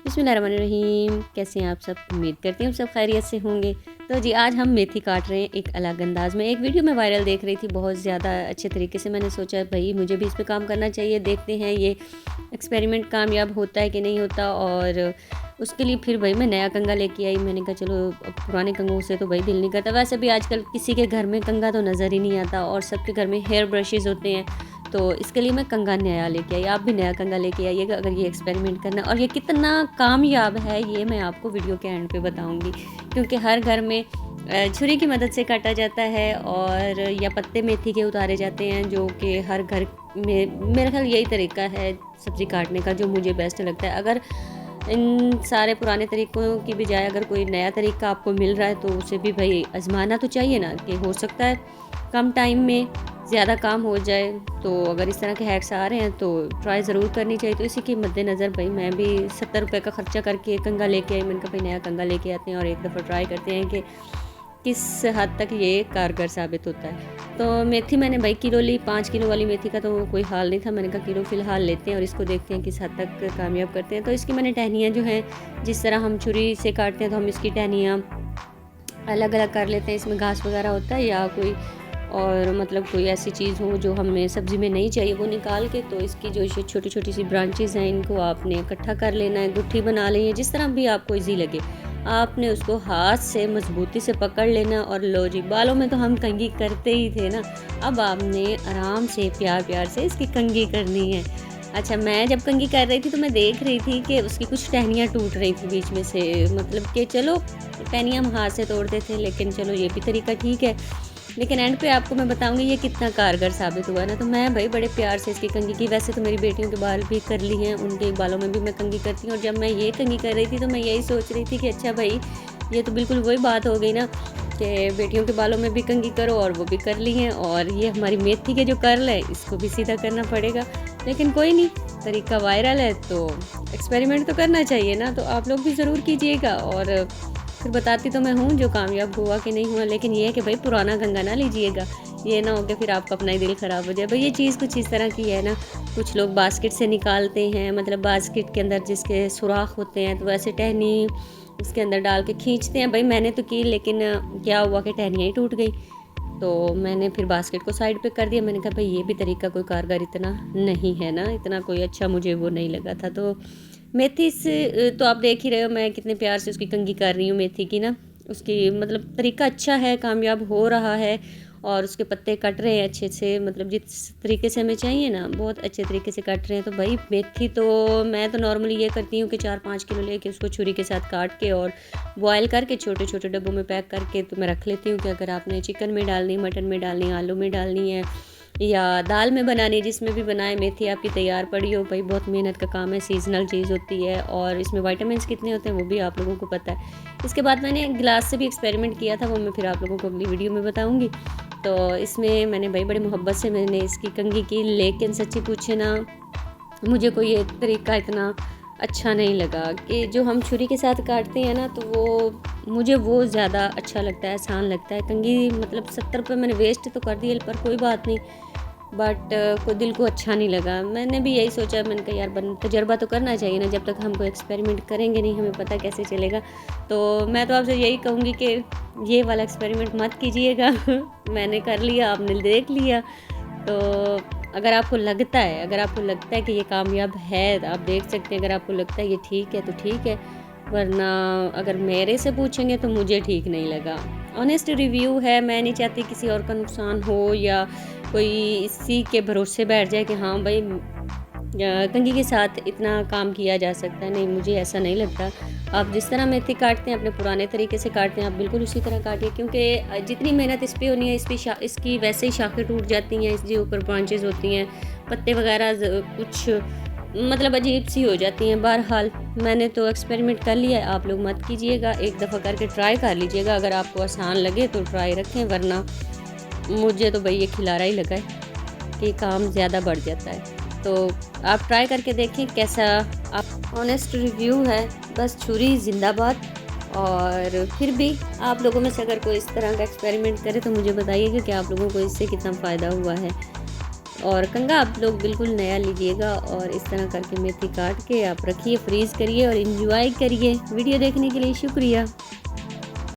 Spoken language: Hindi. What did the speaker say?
बिस्मिल्लाहिर्रहमानिर्रहीम। कैसे हैं आप सब? उम्मीद करती हूँ सब खैरियत से होंगे। तो जी आज हम मेथी काट रहे हैं एक अलग अंदाज़ में। एक वीडियो में वायरल देख रही थी बहुत ज़्यादा अच्छे तरीके से। मैंने सोचा भाई मुझे भी इस पे काम करना चाहिए, देखते हैं ये एक्सपेरिमेंट कामयाब होता है कि नहीं होता। और उसके लिए फिर भाई मैं नया कंघा लेके आई। मैंने कहा चलो अब पुराने कंघों से तो भाई दिल नहीं करता। वैसे भी आजकल किसी के घर में कंघा तो नज़र ही नहीं आता और सबके घर में हेयर ब्रशेज़ होते हैं। तो इसके लिए मैं कंघा नया लेके आई। आप भी नया कंघा लेके आइएगा अगर ये एक्सपेरिमेंट करना। और ये कितना कामयाब है ये मैं आपको वीडियो के एंड पे बताऊंगी, क्योंकि हर घर में छुरी की मदद से काटा जाता है और या पत्ते मेथी के उतारे जाते हैं, जो कि हर घर में मेरा ख्याल यही तरीका है सब्ज़ी काटने का जो मुझे बेस्ट लगता है। अगर इन सारे पुराने तरीक़ों की बजाय अगर कोई नया तरीका आपको मिल रहा है तो उसे भी भाई आजमाना तो चाहिए ना, कि हो सकता है कम टाइम में ज़्यादा काम हो जाए। तो अगर इस तरह के हैक्स आ रहे हैं तो ट्राई ज़रूर करनी चाहिए। तो इसी के मद्देनज़र भाई मैं भी 70 रुपये का ख़र्चा करके कंघा लेके आई। मैंने कहा भाई नया कंघा लेके आते हैं और एक दफ़ा ट्राई करते हैं कि किस हद तक ये कारगर साबित होता है। तो मेथी मैंने भाई किलो ली। 5 किलो वाली मेथी का तो कोई हाल नहीं था। मैंने कहा किलो फ़िलहाल लेते हैं और इसको देखते हैं किस हद तक कामयाब करते हैं। तो इसकी मैंने टहनियाँ जो हैं, जिस तरह हम छुरी से काटते हैं तो हम इसकी टहनियाँ अलग अलग कर लेते हैं। इसमें घास वगैरह होता है या कोई और मतलब कोई ऐसी चीज़ हो जो हमें सब्ज़ी में नहीं चाहिए, वो निकाल के तो इसकी जो छोटी छोटी सी ब्रांचेज़ हैं इनको आपने इकट्ठा कर लेना है, गुट्ठी बना लेनी है, जिस तरह भी आपको ईजी लगे। आपने उसको हाथ से मजबूती से पकड़ लेना और लो जी। बालों में तो हम कंघी करते ही थे ना, अब आपने आराम से प्यार प्यार से इसकी कंघी करनी है। अच्छा, मैं जब कंघी कर रही थी तो मैं देख रही थी कि उसकी कुछ टहनियाँ टूट रही थी बीच में से। मतलब कि चलो टहनियाँ हम हाथ से तोड़ते थे, लेकिन चलो ये भी तरीका ठीक है। लेकिन एंड पे आपको मैं बताऊंगी ये कितना कारगर साबित हुआ ना। तो मैं भाई बड़े प्यार से इसकी कंघी की। वैसे तो मेरी बेटियों के बाल भी कर ली हैं, उनके बालों में भी मैं कंघी करती हूँ। और जब मैं ये कंघी कर रही थी तो मैं यही सोच रही थी कि अच्छा भाई ये तो बिल्कुल वही बात हो गई ना कि बेटियों के बालों में भी कंघी करो, और वो भी कर ली हैं। और ये हमारी मेथी के जो कर्ल है इसको भी सीधा करना पड़ेगा। लेकिन कोई नहीं, तरीका वायरल है तो एक्सपेरिमेंट तो करना चाहिए ना। तो आप लोग भी ज़रूर कीजिएगा और फिर बताती तो मैं हूँ जो कामयाब हुआ कि नहीं हुआ। लेकिन ये है कि भाई पुराना कंघा ना लीजिएगा, ये ना हो कि फिर आपका अपना ही दिल ख़राब हो जाए। भाई ये चीज़ कुछ इस तरह की है ना, कुछ लोग बास्केट से निकालते हैं, मतलब बास्केट के अंदर जिसके सुराख होते हैं तो वैसे टहनी उसके अंदर डाल के खींचते हैं। भाई मैंने तो की, लेकिन क्या हुआ कि टहनियाँ ही टूट गई। तो मैंने फिर बास्केट को साइड पे कर दिया। मैंने कहा भाई ये भी तरीका कोई कारगर इतना नहीं है ना, इतना कोई अच्छा मुझे वो नहीं लगा था। तो मेथी से तो आप देख ही रहे हो मैं कितने प्यार से उसकी कंघी कर रही हूँ मेथी की ना। उसकी मतलब तरीका अच्छा है, कामयाब हो रहा है और उसके पत्ते कट रहे हैं अच्छे से, मतलब जिस तरीके से हमें चाहिए ना बहुत अच्छे तरीके से कट रहे हैं। तो भाई मेथी तो मैं तो नॉर्मली ये करती हूँ कि 4-5 किलो लेके उसको छुरी के साथ काट के और बॉयल करके छोटे छोटे डब्बों में पैक करके तो मैं रख लेती हूँ कि अगर आपने चिकन में डालनी, मटन में डालनी, आलू में डालनी है या दाल में बनानी, जिसमें भी बनाए मेथी आपकी तैयार पड़ी हो। भाई बहुत मेहनत का काम है, सीजनल चीज़ होती है और इसमें विटामिन्स कितने होते हैं वो भी आप लोगों को पता है। इसके बाद मैंने गिलास से भी एक्सपेरिमेंट किया था, वो मैं फिर आप लोगों को अगली वीडियो में बताऊंगी। तो इसमें मैंने भाई बड़े मोहब्बत से मैंने इसकी कंघी की, लेकिन सच्ची पूछे ना मुझे कोई ये तरीका इतना अच्छा नहीं लगा कि जो हम छुरी के साथ काटते हैं ना, तो वो मुझे वो ज़्यादा अच्छा लगता है, आसान लगता है। कंघी मतलब 70 रुपये मैंने वेस्ट तो कर दिए, पर कोई बात नहीं, बट कोई दिल को अच्छा नहीं लगा। मैंने भी यही सोचा, मैंने कहा यार तजर्बा तो करना चाहिए ना, जब तक हम कोई एक्सपेरिमेंट करेंगे नहीं हमें पता कैसे चलेगा। तो मैं तो आपसे यही कहूँगी कि ये वाला एक्सपेरिमेंट मत कीजिएगा। मैंने कर लिया, आपने देख लिया। तो अगर आपको लगता है कि ये कामयाब है, आप देख सकते हैं। अगर आपको लगता है ये ठीक है तो ठीक है, वरना अगर मेरे से पूछेंगे तो मुझे ठीक नहीं लगा। ऑनेस्ट रिव्यू है, मैं नहीं चाहती किसी और का नुकसान हो या कोई इसी के भरोसे बैठ जाए कि हाँ भाई कंघी के साथ इतना काम किया जा सकता है। नहीं, मुझे ऐसा नहीं लगता। आप जिस तरह मेथी काटते हैं अपने पुराने तरीके से काटते हैं, आप बिल्कुल उसी तरह काटिए, क्योंकि जितनी मेहनत इस पर होनी है इसकी वैसे ही शाखें टूट जाती हैं, इसके ऊपर ब्रांचेज होती हैं, पत्ते वगैरह कुछ मतलब अजीब सी हो जाती हैं। बहरहाल मैंने तो एक्सपेरिमेंट कर लिया है, आप लोग मत कीजिएगा, एक दफ़ा करके ट्राई कर लीजिएगा। अगर आपको आसान लगे तो ट्राई रखें, वरना मुझे तो भाई ये खिलारा ही लगा है कि काम ज़्यादा बढ़ जाता है। तो आप ट्राई करके देखें कैसा। आप ऑनेस्ट रिव्यू है, बस छुरी जिंदाबाद। और फिर भी आप लोगों में से अगर कोई इस तरह का एक्सपेरिमेंट करे तो मुझे बताइएगा कि आप लोगों को इससे कितना फ़ायदा हुआ है। और कंगा आप लोग बिल्कुल नया लीजिएगा और इस तरह करके मेथी काट के आप रखिए, फ्रीज़ करिए और एंजॉय करिए। वीडियो देखने के लिए शुक्रिया।